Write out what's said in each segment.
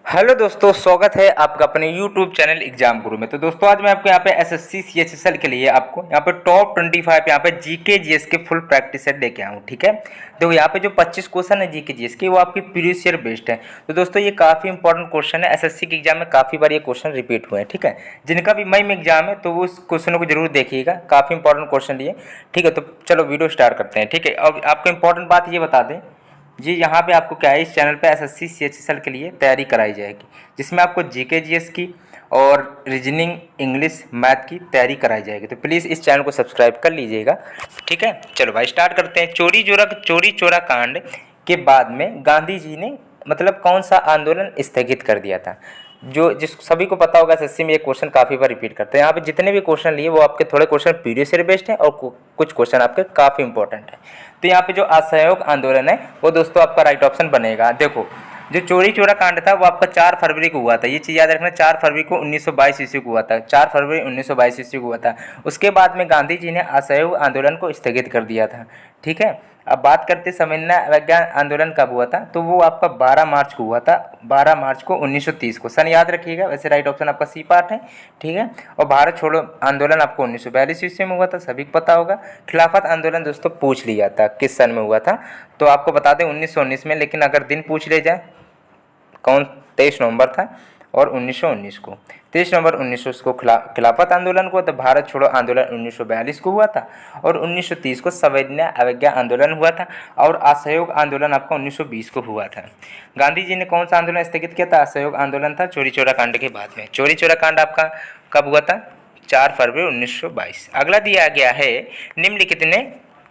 Hello दोस्तों, स्वागत है आपका अपने यूट्यूब चैनल एग्जाम गुरु में। तो दोस्तों आज मैं आपको यहाँ पे एसएससी सीएचएसएल के लिए आपको यहाँ पे टॉप 25 यहाँ पे जीके जीएस के फुल प्रैक्टिस सेट लेके आऊँ। ठीक है, देखो यहाँ पे जो 25 क्वेश्चन है जीके जीएस के वो आपकी प्रीवियस ईयर बेस्ड है। तो दोस्तों ये काफ़ी इंपॉर्टेंट क्वेश्चन है, एसएससी के एग्जाम में काफ़ी बार ये क्वेश्चन रिपीट हुए हैं। ठीक है, जिनका भी मई में एग्जाम है तो वो उस क्वेश्चनों को जरूर देखिएगा, काफ़ी इंपॉर्टेंट क्वेश्चन लिए। ठीक है, तो चलो वीडियो स्टार्ट करते हैं। ठीक है, अब आपको इंपॉर्टेंट बात ये बता दें जी, यहाँ पे आपको क्या है, इस चैनल पे एसएससी सीएचएसएल के लिए तैयारी कराई जाएगी, जिसमें आपको जीके जीएस की और रीजनिंग, इंग्लिश, मैथ की तैयारी कराई जाएगी। तो प्लीज़ इस चैनल को सब्सक्राइब कर लीजिएगा। ठीक है, चलो भाई स्टार्ट करते हैं। चोरी चोरा कांड के बाद में गांधी जी ने मतलब कौन सा आंदोलन स्थगित कर दिया था? जो जिस सभी को पता होगा, एसएससी में ये क्वेश्चन काफ़ी बार रिपीट करते हैं। यहाँ पे जितने भी क्वेश्चन लिए वो आपके थोड़े क्वेश्चन प्रीवियस ईयर बेस्ड हैं और कुछ क्वेश्चन आपके काफ़ी इंपॉर्टेंट है। तो यहाँ पे जो असहयोग आंदोलन है वो दोस्तों आपका राइट ऑप्शन बनेगा। देखो, जो चोरी चोरा कांड था वो आपका 4 फरवरी को हुआ था। ये चीज़ याद रखना, 4 फरवरी को 1922 ईस्वी को हुआ था। 4 फरवरी 1922 ईस्वी को हुआ था। उसके बाद में गांधी जी ने असहयोग आंदोलन को स्थगित कर दिया था। ठीक है, अब बात करते समन्वय अवज्ञा आंदोलन कब हुआ था, तो वो आपका 12 मार्च को हुआ था। 12 मार्च को 1930 को, सन याद रखिएगा। वैसे राइट ऑप्शन आपका सी पार्ट है। ठीक है, और भारत छोड़ो आंदोलन आपको 1942 ईस्वी में हुआ था, सभी को पता होगा। खिलाफत आंदोलन दोस्तों पूछ लिया था किस सन में हुआ था, तो आपको बता दें 1919 में। लेकिन अगर दिन पूछ ले जाए कौन, 23 नवंबर था और 1919 को, 23 नवंबर 1900 को खिलाफत आंदोलन को, तो भारत छोड़ो आंदोलन 1942 को हुआ था और 1930 को सविनय अवज्ञा आंदोलन हुआ था और असहयोग आंदोलन आपका 1920 को हुआ था। गांधी जी ने कौन सा आंदोलन स्थगित किया था? असहयोग आंदोलन था चोरी चोरा कांड के बाद में। चोरी चोरा कांड आपका कब हुआ था? 4 फरवरी 1922। अगला दिया गया है, निम्नलिखित ने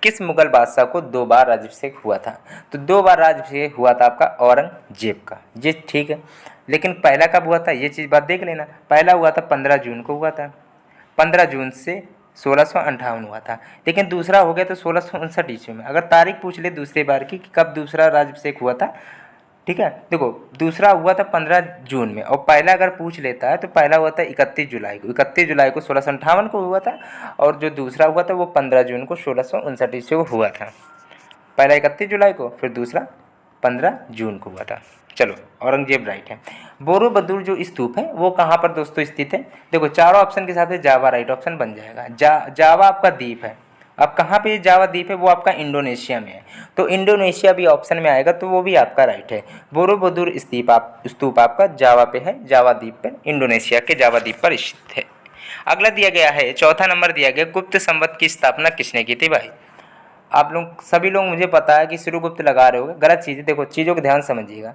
किस मुगल बादशाह को 2 बार राज्याभिषेक हुआ था? तो 2 बार राज्याभिषेक हुआ था आपका औरंगजेब का। ये ठीक है, लेकिन पहला कब हुआ था ये चीज़ बात देख लेना। पहला हुआ था 15 जून को हुआ था, 15 जून से 1658 हुआ था। लेकिन दूसरा हो गया तो 1659 ईस्वी में। अगर तारीख पूछ ले दूसरी बार की कि कब दूसरा राज्याभिषेक हुआ था, ठीक है, देखो दूसरा हुआ था 15 जून में और पहला अगर पूछ लेता है तो पहला हुआ था 31 जुलाई को। 31 जुलाई को 1658 को हुआ था और जो दूसरा हुआ था वो 15 जून को 1659 ईस्वी को हुआ था। पहला 31 जुलाई को, फिर दूसरा 15 जून को हुआ था। चलो, औरंगजेब राइट है। बोरोबुद्दूर जो स्तूप है वो कहाँ पर दोस्तों स्थित है? देखो चारों ऑप्शन के साथ जावा राइट ऑप्शन बन जाएगा। जावा आपका द्वीप है। अब कहाँ पे जावा द्वीप है? वो आपका इंडोनेशिया में है, तो इंडोनेशिया भी ऑप्शन में आएगा, तो वो भी आपका राइट है। बोरोबुद्दूर स्तूप आपका जावा पे है, जावा द्वीप पे, इंडोनेशिया के जावा द्वीप पर स्थित है। अगला दिया गया है, चौथा नंबर दिया गया, गुप्त संवत की स्थापना किसने की थी? भाई आप लोग सभी लोग, मुझे पता है कि श्रीगुप्त लगा रहे होगे, गलत चीज़ है। देखो चीज़ों को ध्यान समझिएगा।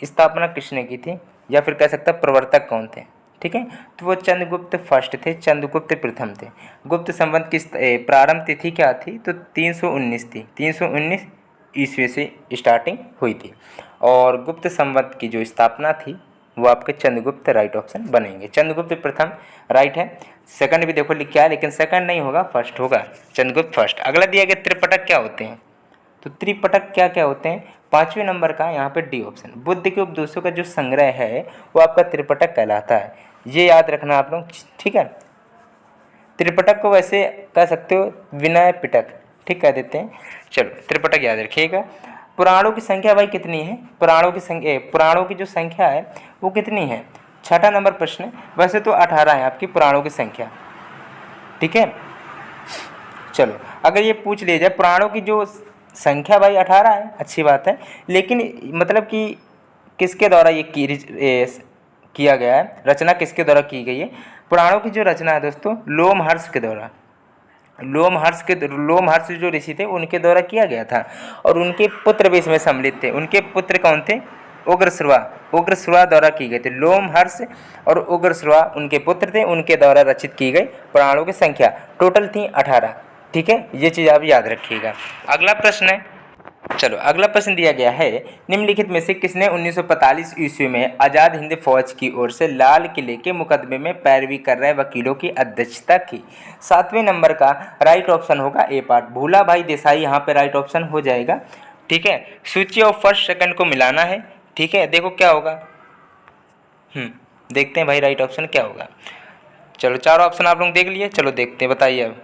स्थापना किसने की थी, या फिर कह सकता प्रवर्तक कौन थे? ठीक है, तो वो चंद्रगुप्त फर्स्ट थे, चंद्रगुप्त प्रथम थे। गुप्त संवत की प्रारंभ तिथि क्या थी? तो 319 थी। 319 ईस्वी से स्टार्टिंग हुई थी और गुप्त संवत की जो स्थापना थी वो आपके चंद्रगुप्त राइट ऑप्शन बनेंगे। चंद्रगुप्त प्रथम राइट है। सेकंड भी देखो लिख क्या है, लेकिन सेकंड नहीं होगा, फर्स्ट होगा, चंद्रगुप्त फर्स्ट। अगला दिया गया, त्रिपिटक क्या होते हैं? तो त्रिपिटक क्या क्या होते हैं? 5वें नंबर का यहाँ पे डी ऑप्शन। बुद्ध के उपदेशों का जो संग्रह है वो आपका त्रिपिटक कहलाता है, ये याद रखना आप लोग। ठीक है, त्रिपिटक को वैसे कह सकते हो विनय पिटक, ठीक कह देते हैं। चलो त्रिपिटक याद रखिएगा। पुराणों की संख्या भाई कितनी है? पुराणों की जो संख्या है वो कितनी है? 6ठा नंबर प्रश्न है। वैसे तो 18 है आपकी पुराणों की संख्या। ठीक है, चलो अगर ये पूछ लिया जाए पुराणों की जो संख्या भाई 18 है, अच्छी बात है, लेकिन मतलब कि किसके द्वारा ये किया गया है, रचना किसके द्वारा की गई है? पुराणों की जो रचना है दोस्तों लोमहर्ष के द्वारा, लोमहर्ष जो ऋषि थे उनके द्वारा किया गया था और उनके पुत्र भी इसमें सम्मिलित थे। उनके पुत्र कौन थे? उग्रश्रवा द्वारा की गई थी। लोमहर्ष और उग्रश्रवा उनके पुत्र थे, उनके द्वारा रचित की गई पुराणों की संख्या टोटल थी 18। ठीक है, ये चीज़ आप याद रखिएगा। अगला प्रश्न है, चलो अगला प्रश्न दिया गया है, निम्नलिखित में से किसने 1945 ईस्वी में आज़ाद हिंद फौज की ओर से लाल किले के मुकदमे में पैरवी कर रहे वकीलों की अध्यक्षता की? 7वें नंबर का राइट ऑप्शन होगा ए पार्ट, भूला भाई देसाई यहाँ पे राइट ऑप्शन हो जाएगा। ठीक है, सूची और फर्स्ट सेकंड को मिलाना है। ठीक है, देखो क्या होगा, देखते हैं भाई राइट ऑप्शन क्या होगा। चलो चारों ऑप्शन आप लोग देख लिए, चलो देखते हैं, बताइए अब।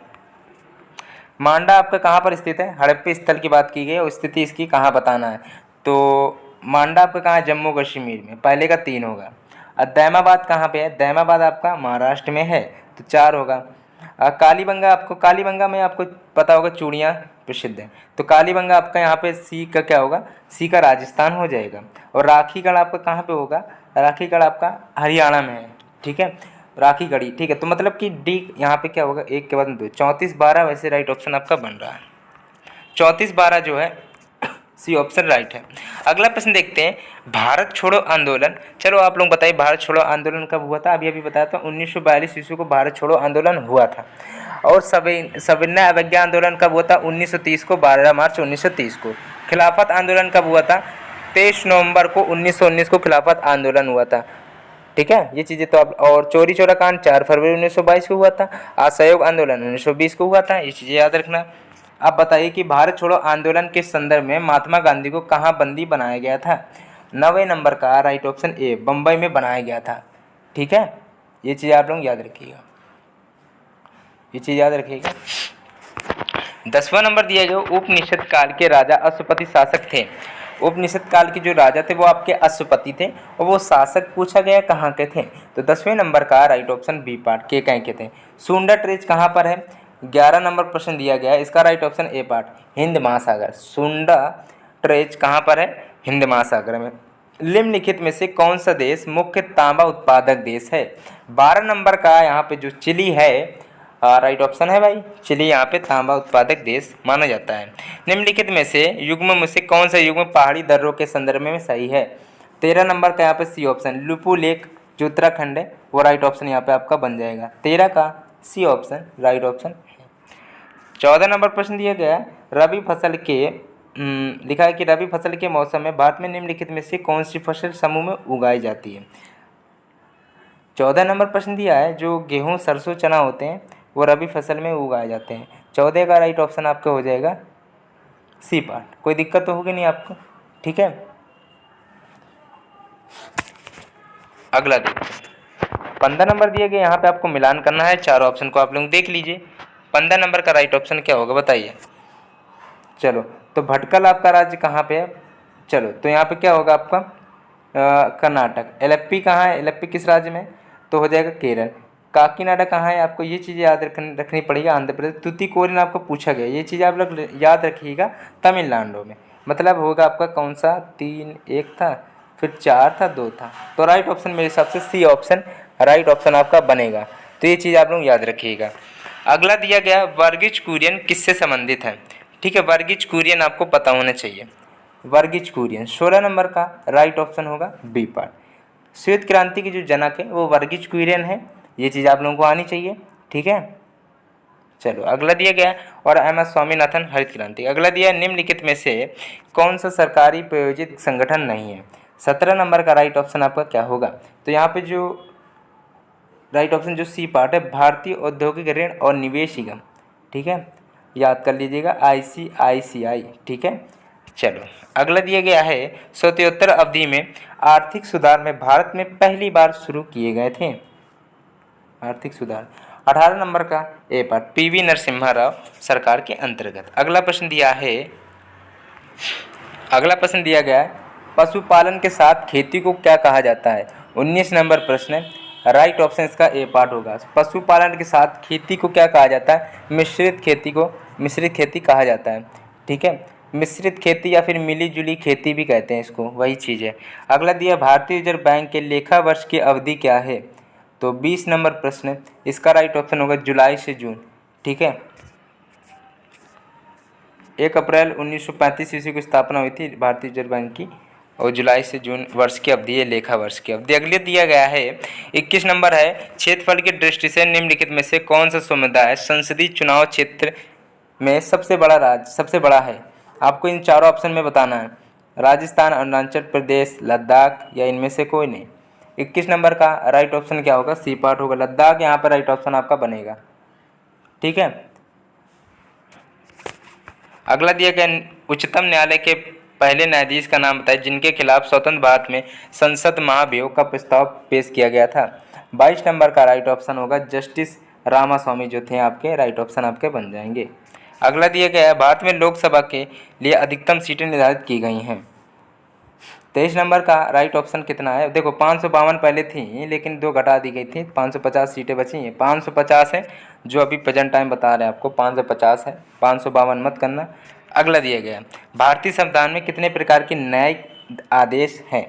मांडा आपका कहाँ पर स्थित है? हड़प्पा स्थल की बात की गई और स्थिति इसकी कहाँ बताना है। तो मांडा आपका कहाँ है, जम्मू कश्मीर में, पहले का 3 होगा। और दैमाबाद कहाँ पे है, दैमाबाद आपका महाराष्ट्र में है, तो 4 होगा। कालीबंगा, आपको कालीबंगा में आपको पता होगा चूड़ियाँ प्रसिद्ध है, तो कालीबंगा आपका यहाँ पे सी का क्या होगा, सी का राजस्थान हो जाएगा। और राखीगढ़ आपका कहाँ पे होगा, राखीगढ़ आपका हरियाणा में है, ठीक है, राखीगढ़ी, ठीक है। तो मतलब कि डी यहाँ पे क्या होगा, एक के बाद में 2, 34-12 वैसे राइट ऑप्शन आपका बन रहा है। 34-12 जो है सी ऑप्शन राइट है। अगला प्रश्न देखते हैं, भारत छोड़ो आंदोलन। चलो आप लोग बताइए, भारत छोड़ो आंदोलन कब हुआ था, अभी अभी बताया था 1942 ईस्वी को भारत छोड़ो आंदोलन हुआ था। और सविनय अवज्ञा आंदोलन कब हुआ था, 1930 को, 12 मार्च 1930 को। खिलाफत आंदोलन कब हुआ था, 23 नवंबर को 1919 को खिलाफत आंदोलन हुआ था, ठीक है। ये चीज़ें तो आप, और चोरी चोरा कांड 4 फरवरी 1922 को हुआ था। असहयोग आंदोलन 1920 को हुआ था, ये चीज़ें याद रखना। आप बताइए कि भारत छोड़ो आंदोलन के संदर्भ में महात्मा गांधी को कहाँ बंदी बनाया गया था। 9वें नंबर का राइट ऑप्शन ए, बम्बई में बनाया गया था, ठीक है। ये चीज़ आप लोग याद रखिएगा, ये चीज़ याद रखिएगा। 10वां नंबर दिया गया, उपनिषद काल के राजा अश्वपति शासक थे। उपनिषद काल के जो राजा थे वो आपके अश्वपति थे, और वो शासक पूछा गया कहाँ के थे, तो 10वें नंबर का राइट ऑप्शन बी पार्ट, के कहीं के थे। सुंडा ट्रेज कहाँ पर है, 11 नंबर प्रश्न दिया गया है, इसका right option A part, Hind महासागर। सुंडा ट्रेज कहाँ पर है, हिंद महासागर में। निम्नलिखित में से कौन सा देश मुख्य तांबा उत्पादक देश है। 12 नंबर का यहाँ पे जो चिली है, राइट ऑप्शन है भाई, चिली यहाँ पे तांबा उत्पादक देश माना जाता है। निम्नलिखित में से युग्म में से कौन सा युग्म पहाड़ी दर्रों के संदर्भ में सही है। 13 नंबर का यहाँ पे सी ऑप्शन, लुपू लेक जो उत्तराखंड है, वो राइट ऑप्शन यहाँ पे आपका बन जाएगा। 13 का सी ऑप्शन राइट ऑप्शन है। 14 नंबर प्रश्न दिया गया है, रबी फसल के लिखा है कि रबी फसल के मौसम में भारत में निम्नलिखित में से कौन सी फसल समूह में उगाई जाती है। 14 नंबर प्रश्न दिया है, जो गेहूँ सरसों चना होते हैं वो रबी फसल में उगाए जाते हैं। 14 का राइट ऑप्शन आपका हो जाएगा सी पार्ट। कोई दिक्कत तो होगी नहीं आपको, ठीक है। अगला देखिए, 15 नंबर दिया गया, यहाँ पे आपको मिलान करना है, चारों ऑप्शन को आप लोग देख लीजिए। 15 नंबर का राइट ऑप्शन क्या होगा बताइए। चलो, तो भटकल आपका राज्य कहाँ पे है, चलो तो यहाँ पे क्या होगा आपका कर्नाटक। एलेप्पी कहाँ है, एलेप्पी किस राज्य में, तो हो जाएगा केरल। काकीनाडा कहाँ है, आपको ये चीज़ें याद रखनी पड़ेगी, आंध्र प्रदेश। तुतीकोरिन आपको पूछा गया, ये चीज़ आप लोग याद रखिएगा, तमिलनाडु में। मतलब होगा आपका कौन सा, 3 1 था, फिर 4 था, 2 था, तो राइट ऑप्शन मेरे हिसाब से सी ऑप्शन राइट ऑप्शन आपका बनेगा। तो ये चीज़ आप लोग याद रखिएगा। अगला दिया गया, वर्गीज कुरियन किससे संबंधित है, ठीक है। वर्गीज कुरियन आपको पता होना चाहिए, वर्गीज कुरियन। 16 नंबर का राइट ऑप्शन होगा बी पार्ट। श्वेत क्रांति की जो जनक है वो वर्गीज कुरियन है, ये चीज़ आप लोगों को आनी चाहिए, ठीक है। चलो अगला दिया गया, और एम एस स्वामीनाथन हरित क्रांति। अगला दिया, निम्नलिखित में से कौन सा सरकारी प्रायोजित संगठन नहीं है। 17 नंबर का राइट ऑप्शन आपका क्या होगा, तो यहाँ पे जो राइट ऑप्शन जो सी पार्ट है, भारतीय औद्योगिक ऋण और निवेश निगम, ठीक है, याद कर लीजिएगा, ICICI, ठीक है। चलो अगला दिया गया है, शोत्तरोत्तर अवधि में आर्थिक सुधार में भारत में पहली बार शुरू किए गए थे आर्थिक सुधार। 18 नंबर का ए पार्ट, PV नरसिम्हा राव सरकार के अंतर्गत। अगला प्रश्न दिया गया है, पशुपालन के साथ खेती को क्या कहा जाता है। 19 नंबर प्रश्न है, राइट ऑप्शन इसका ए पार्ट होगा। पशुपालन के साथ खेती को क्या कहा जाता है, मिश्रित खेती कहा जाता है, ठीक है। मिश्रित खेती या फिर मिली जुली खेती भी कहते हैं इसको, वही चीज़ है। अगला दिया, भारतीय रिजर्व बैंक के लेखा वर्ष की अवधि क्या है, तो 20 नंबर प्रश्न है, इसका राइट ऑप्शन होगा जुलाई से जून, ठीक है। 1 अप्रैल 1935 ईस्वी को स्थापना हुई थी भारतीय रिजर्व बैंक की, और जुलाई से जून वर्ष की अवधि है, लेखा वर्ष की अवधि। अगले दिया गया है 21 नंबर है, क्षेत्रफल की दृष्टि से निम्नलिखित में से कौन सा समुदाय संसदीय चुनाव क्षेत्र में सबसे बड़ा है। आपको इन चारों ऑप्शन में बताना है, राजस्थान, अरुणाचल प्रदेश, लद्दाख, या इनमें से कोई नहीं। 21 नंबर का राइट ऑप्शन क्या होगा, सी पार्ट होगा, लद्दाख यहाँ पर राइट ऑप्शन आपका बनेगा, ठीक है। अगला दिया गया, उच्चतम न्यायालय के पहले न्यायाधीश का नाम बताइए जिनके खिलाफ स्वतंत्र भारत में संसद महाभियोग का प्रस्ताव पेश किया गया था। 22 नंबर का राइट ऑप्शन होगा जस्टिस रामास्वामी जो थे आपके, राइट ऑप्शन आपके बन जाएंगे। अगला दिया गया है, भारत में लोकसभा के लिए अधिकतम सीटें निर्धारित की गई हैं। 23 नंबर का राइट ऑप्शन कितना है? देखो 552 पहले थी लेकिन 2 घटा दी गई थी, 550 सीटें बची हैं। 550 है जो अभी प्रेजेंट टाइम बता रहे हैं आपको, 550 है, 552 मत करना। अगला दिया गया है, भारतीय संविधान में कितने प्रकार के न्यायिक आदेश हैं?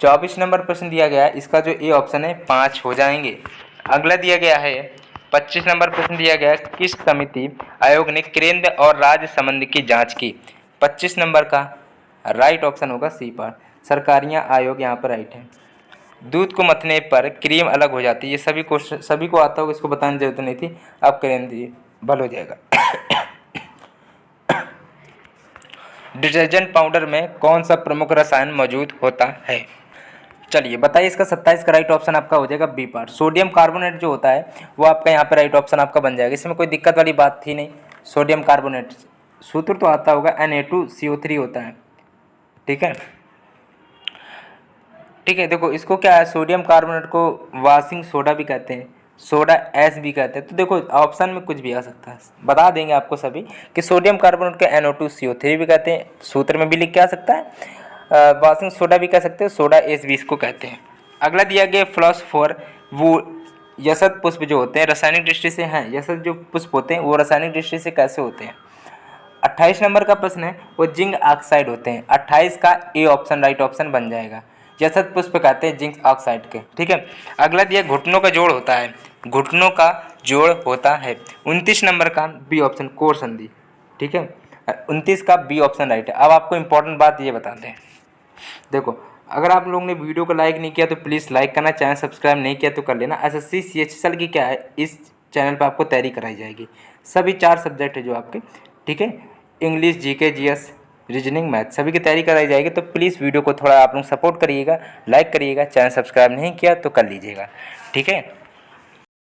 24 नंबर प्रश्न दिया गया है, इसका जो ए ऑप्शन है 5 हो जाएंगे। अगला दिया गया है 25 नंबर प्रश्न दिया गया है, किस समिति आयोग ने केंद्र और राज्य संबंध की जांच की? 25 नंबर का राइट ऑप्शन होगा सी पर, सरकारियां आयोग यहाँ पर राइट है। दूध को मथने पर क्रीम अलग हो जाती है, ये सभी को आता होगा, इसको बताने की जरूरत नहीं थी। आप करें दीजिए, भल हो जाएगा। डिटर्जेंट पाउडर में कौन सा प्रमुख रसायन मौजूद होता है? चलिए बताइए, इसका 27 का राइट ऑप्शन आपका हो जाएगा बी पार्ट। सोडियम कार्बोनेट जो होता है वो आपका यहाँ पे राइट ऑप्शन आपका बन जाएगा, इसमें कोई दिक्कत वाली बात थी नहीं। सोडियम कार्बोनेट सूत्र तो आता होगा Na2CO3 होता है, ठीक है। ठीक है, देखो इसको क्या है, सोडियम कार्बोनेट को वाशिंग सोडा भी कहते हैं, सोडा ऐश भी कहते हैं। तो देखो ऑप्शन में कुछ भी आ सकता है, बता देंगे आपको सभी कि सोडियम कार्बोनेट को NO2CO3 भी कहते हैं, सूत्र में भी लिख के आ सकता है। वाशिंग सोडा भी कह सकते हैं, सोडा ऐश भी इसको कहते हैं। अगला दिया गया फ्लॉस्फोर, वो यशद पुष्प जो होते हैं रासायनिक दृष्टि से हैं, यशद जो पुष्प होते हैं वो रासायनिक दृष्टि से कैसे होते हैं? 28 नंबर का प्रश्न है, वो जिंक ऑक्साइड होते हैं। 28 का ए ऑप्शन राइट ऑप्शन बन जाएगा, यशद पुष्प कहते हैं जिंक ऑक्साइड के, ठीक है। अगला दिया घुटनों का जोड़ होता है, घुटनों का जोड़ होता है। 29 नंबर का बी ऑप्शन कोर संधि, ठीक है। 29 का बी ऑप्शन राइट है। अब आपको इंपॉर्टेंट बात ये बताते हैं, देखो अगर आप लोगों ने वीडियो को लाइक नहीं किया तो प्लीज़ लाइक करना, चैनल सब्सक्राइब नहीं किया तो कर लेना। SSC CHSL की क्या है, इस चैनल पर आपको तैयारी कराई जाएगी, सभी 4 सब्जेक्ट है जो आपके, ठीक है, English, GK, GS, reasoning, math, सभी की तैयारी कराई जाएगी। तो प्लीज़ वीडियो को थोड़ा आप लोग सपोर्ट करिएगा, लाइक करिएगा, चैनल सब्सक्राइब नहीं किया तो कर लीजिएगा, ठीक है।